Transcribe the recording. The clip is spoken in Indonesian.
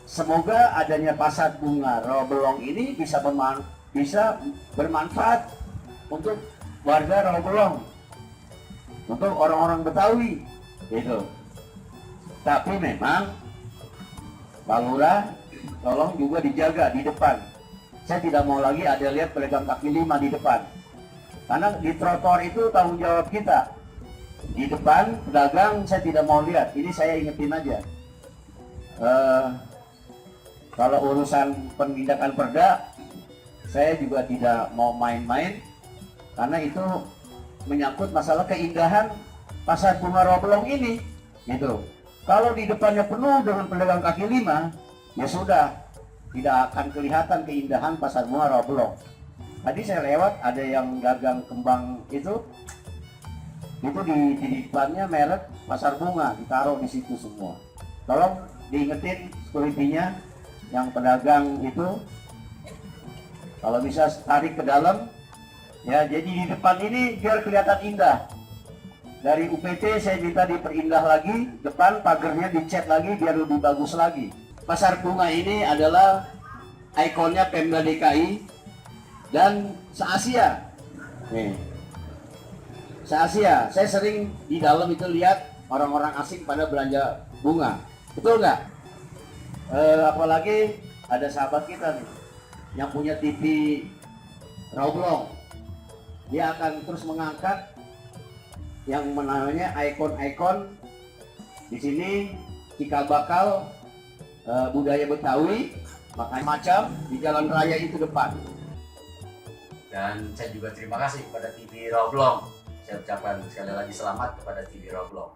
semoga adanya pasar bunga Rawabelong ini bisa bermanfaat untuk warga Rawabelong, untuk orang-orang Betawi gitu. Tapi memang Pak Lurah tolong juga dijaga di depan. Saya tidak mau lagi ada lihat pedagang kaki lima di depan, karena di trotoar itu tanggung jawab kita. Di depan pedagang saya tidak mau lihat. Ini saya ingetin aja, kalau urusan penindakan perda saya juga tidak mau main-main, karena itu menyangkut masalah keindahan pasar bunga Rawabelong ini gitu. Kalau di depannya penuh dengan pedagang kaki lima, ya sudah, tidak akan kelihatan keindahan pasar bunga Rawabelong. Tadi saya lewat ada yang dagang kembang itu di depannya merek pasar bunga, ditaruh di situ semua. Tolong diingetin security-nya, yang pedagang itu kalau bisa tarik ke dalam ya, jadi di depan ini biar kelihatan indah. Dari UPT saya minta diperindah lagi, depan pagernya dicat lagi biar lebih bagus lagi. Pasar bunga ini adalah ikonnya Pemda DKI dan se-Asia. Nih, se-Asia, saya sering di dalam itu lihat orang-orang asing pada belanja bunga, betul nggak? Apalagi ada sahabat kita nih yang punya TV Rawabelong, dia akan terus mengangkat yang namanya ikon-ikon di sini, cikal bakal budaya Betawi, makanya macam di jalan raya itu depan. Dan saya juga terima kasih kepada TV Rawabelong. Saya ucapkan sekali lagi selamat kepada TV Rawabelong.